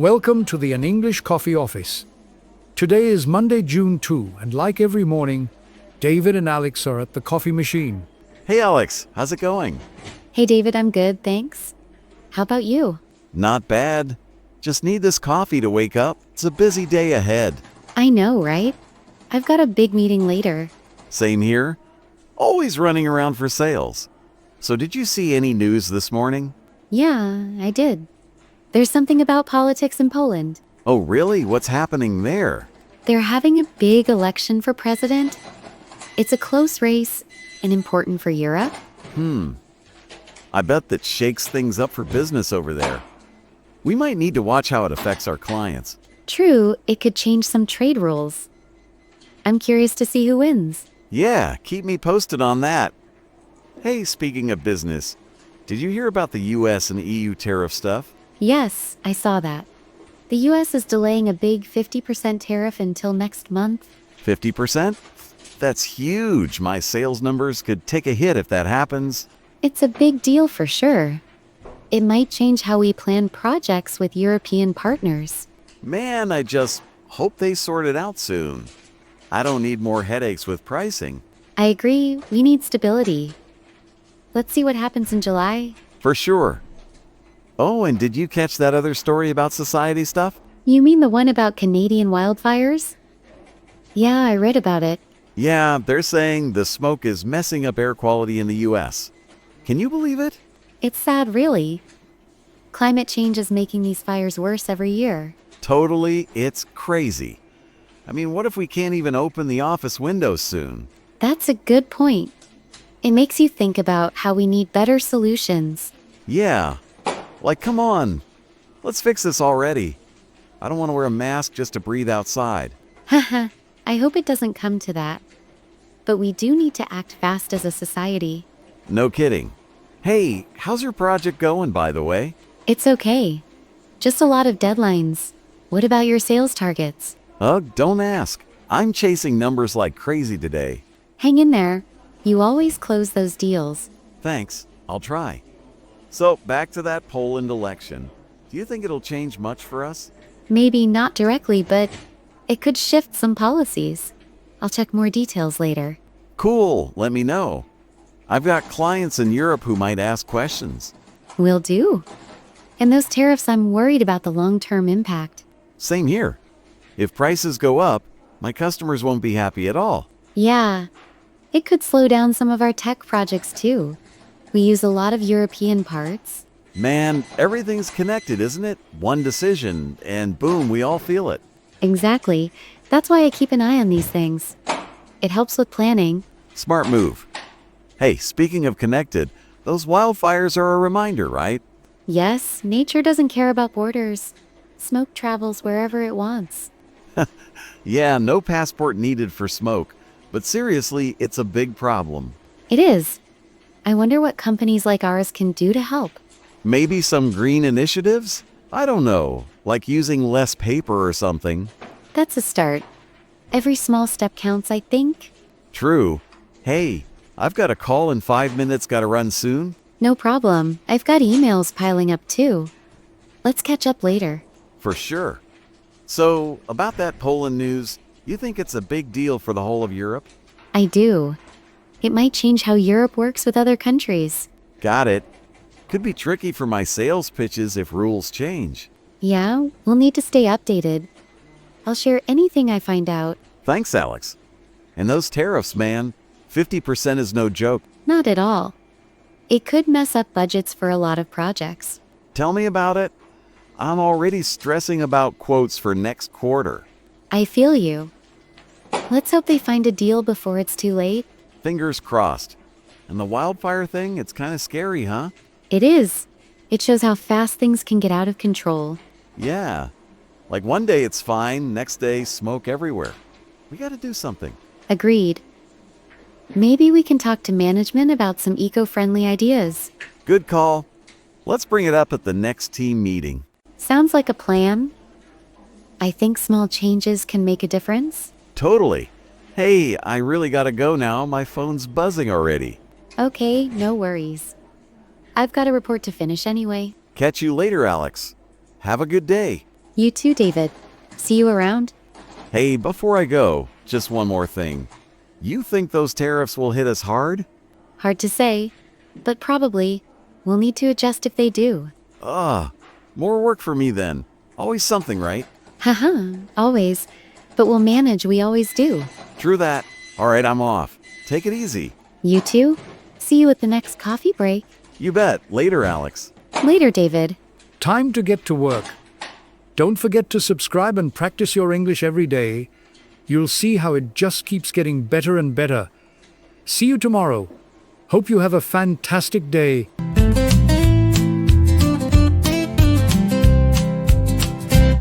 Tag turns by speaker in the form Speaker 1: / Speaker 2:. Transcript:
Speaker 1: Welcome to the An English Coffee Office. Today is Monday, June 2, and like every morning, David and Alex are at the coffee machine.
Speaker 2: Hey Alex, how's it going?
Speaker 3: Hey David, I'm good, thanks. How about you?
Speaker 2: Not bad. Just need this coffee to wake up. It's a busy day ahead.
Speaker 3: I know, right? I've got a big meeting later.
Speaker 2: Same here. Always running around for sales. So did you see any news this morning?
Speaker 3: Yeah, I did. There's something about politics in Poland.
Speaker 2: Oh really? What's happening there?
Speaker 3: They're having a big election for president. It's a close race and important for Europe.
Speaker 2: I bet that shakes things up for business over there. We might need to watch how it affects our clients.
Speaker 3: True, it could change some trade rules. I'm curious to see who wins.
Speaker 2: Yeah, keep me posted on that. Hey, speaking of business, did you hear about the US and EU tariff stuff?
Speaker 3: Yes, I saw that. The US is delaying a big 50% tariff until next month.
Speaker 2: 50%? That's huge. My sales numbers could take a hit if that happens.
Speaker 3: It's a big deal for sure. It might change how we plan projects with European partners.
Speaker 2: Man, I just hope they sort it out soon. I don't need more headaches with pricing.
Speaker 3: I agree, we need stability. Let's see what happens in July.
Speaker 2: For sure. Oh, and did you catch that other story about society stuff?
Speaker 3: You mean the one about Canadian wildfires? Yeah, I read about it.
Speaker 2: Yeah, they're saying the smoke is messing up air quality in the US. Can you believe it?
Speaker 3: It's sad, really. Climate change is making these fires worse every year.
Speaker 2: Totally, it's crazy. I mean, what if we can't even open the office windows soon?
Speaker 3: That's a good point. It makes you think about how we need better solutions.
Speaker 2: Yeah. Like, come on. Let's fix this already. I don't want to wear a mask just to breathe outside.
Speaker 3: Haha, I hope it doesn't come to that. But we do need to act fast as a society.
Speaker 2: No kidding. Hey, how's your project going, by the way?
Speaker 3: It's okay. Just a lot of deadlines. What about your sales targets?
Speaker 2: Ugh, don't ask. I'm chasing numbers like crazy today.
Speaker 3: Hang in there. You always close those deals.
Speaker 2: Thanks. I'll try. So, back to that Poland election. Do you think it'll change much for us?
Speaker 3: Maybe not directly, but it could shift some policies. I'll check more details later.
Speaker 2: Cool. Let me know. I've got clients in Europe who might ask questions.
Speaker 3: Will do. And those tariffs, I'm worried about the long-term impact.
Speaker 2: Same here. If prices go up, my customers won't be happy at all.
Speaker 3: Yeah, it could slow down some of our tech projects too. We use a lot of European parts.
Speaker 2: Man, everything's connected, isn't it? One decision, and boom, we all feel it.
Speaker 3: Exactly. That's why I keep an eye on these things. It helps with planning.
Speaker 2: Smart move. Hey, speaking of connected, those wildfires are a reminder, right?
Speaker 3: Yes, nature doesn't care about borders. Smoke travels wherever it wants.
Speaker 2: Yeah, no passport needed for smoke. But seriously, it's a big problem.
Speaker 3: It is. I wonder what companies like ours can do to help.
Speaker 2: Maybe some green initiatives? I don't know, like using less paper or something.
Speaker 3: That's a start. Every small step counts, I think.
Speaker 2: True. Hey, I've got a call in 5 minutes, gotta run soon.
Speaker 3: No problem. I've got emails piling up too. Let's catch up later.
Speaker 2: For sure. So, about that Poland news, you think it's a big deal for the whole of Europe?
Speaker 3: I do. It might change how Europe works with other countries.
Speaker 2: Got it. Could be tricky for my sales pitches if rules change.
Speaker 3: Yeah, we'll need to stay updated. I'll share anything I find out.
Speaker 2: Thanks, Alex. And those tariffs, man, 50% is no joke.
Speaker 3: Not at all. It could mess up budgets for a lot of projects.
Speaker 2: Tell me about it. I'm already stressing about quotes for next quarter.
Speaker 3: I feel you. Let's hope they find a deal before it's too late.
Speaker 2: Fingers crossed. And the wildfire thing, it's kind of scary, huh?
Speaker 3: It is. It shows how fast things can get out of control.
Speaker 2: Yeah. Like one day it's fine, next day smoke everywhere. We gotta do something.
Speaker 3: Agreed. Maybe we can talk to management about some eco-friendly ideas.
Speaker 2: Good call. Let's bring it up at the next team meeting.
Speaker 3: Sounds like a plan. I think small changes can make a difference.
Speaker 2: Totally. Hey, I really gotta go now. My phone's buzzing already.
Speaker 3: Okay, no worries. I've got a report to finish anyway.
Speaker 2: Catch you later, Alex. Have a good day.
Speaker 3: You too, David. See you around?
Speaker 2: Hey, before I go, just one more thing. You think those tariffs will hit us hard?
Speaker 3: Hard to say, but probably. We'll need to adjust if they do.
Speaker 2: Ugh, more work for me then. Always something, right?
Speaker 3: Haha, always. But we'll manage, we always do.
Speaker 2: True that. All right, I'm off. Take it easy.
Speaker 3: You too? See you at the next coffee break.
Speaker 2: You bet. Later, Alex.
Speaker 3: Later, David.
Speaker 1: Time to get to work. Don't forget to subscribe and practice your English every day. You'll see how it just keeps getting better and better. See you tomorrow. Hope you have a fantastic day.